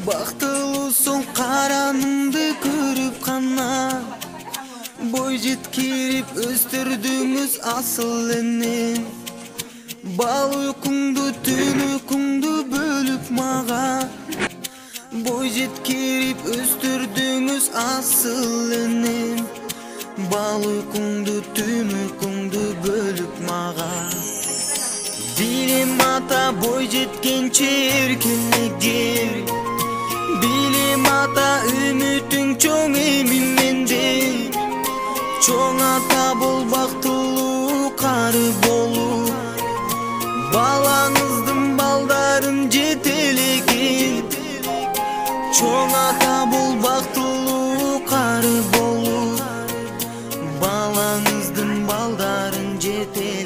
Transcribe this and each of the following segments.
Бактылуусуң караныңды көрүп кана, бой жеткирип өстүрдүңүз асыл энем. Бал уйкуңду түн уйкуңду бөлүп мага, бой жеткирип өстүрдүңүз асыл энем. Бал уйкуңду түн уйкуңду бөлүп мага. Билим ата бой жеткенче эркелеген, билим ата үмүтүң чоң эмин менде. Чоң ата бол бактылуу кары болуп, балаңыздын балдарын жетелеген. Чоң ата бол бактылуу кары болуп, балаңыздын балдарын жетелеген.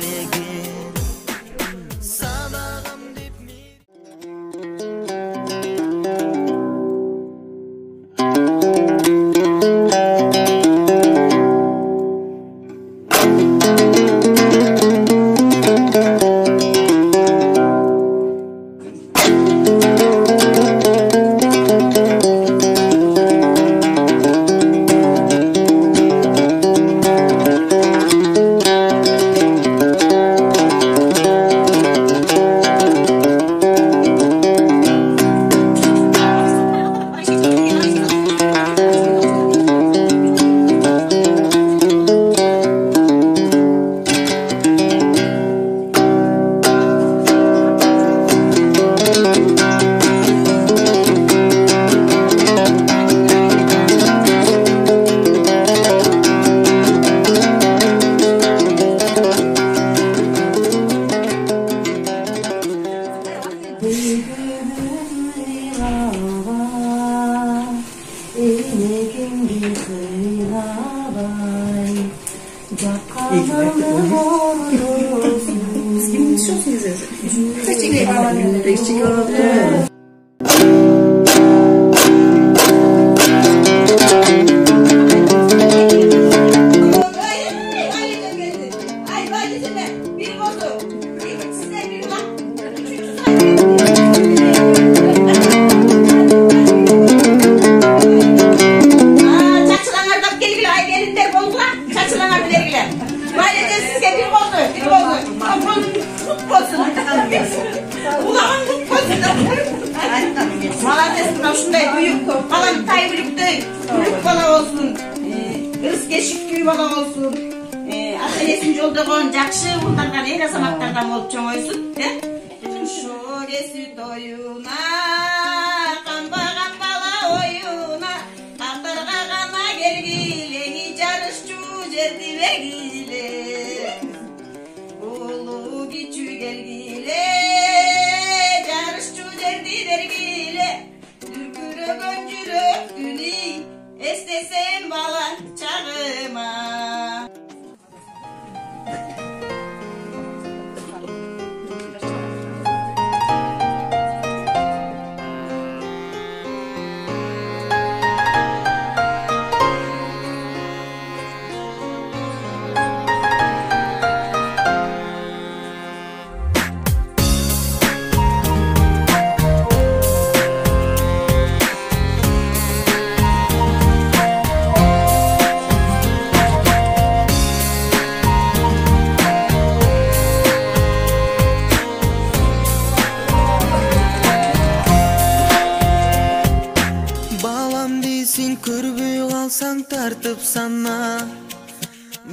Көрбөй калсаң тартып сана,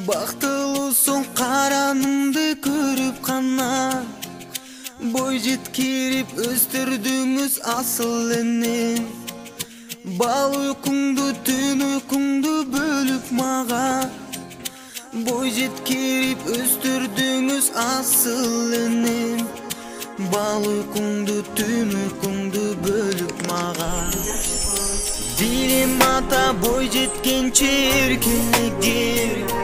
бактылуусуң караныңды көрүп кана, бой жеткирип өстүрдүңүз асыл энем. Бал уйкуңду түн уйкуңду бөлүп мага, бой жеткирип өстүрдүңүз асыл энем. Бал уйкуңду түн уйкуңду бөлүп мага. Билим ата бой жеткенче эркелеген,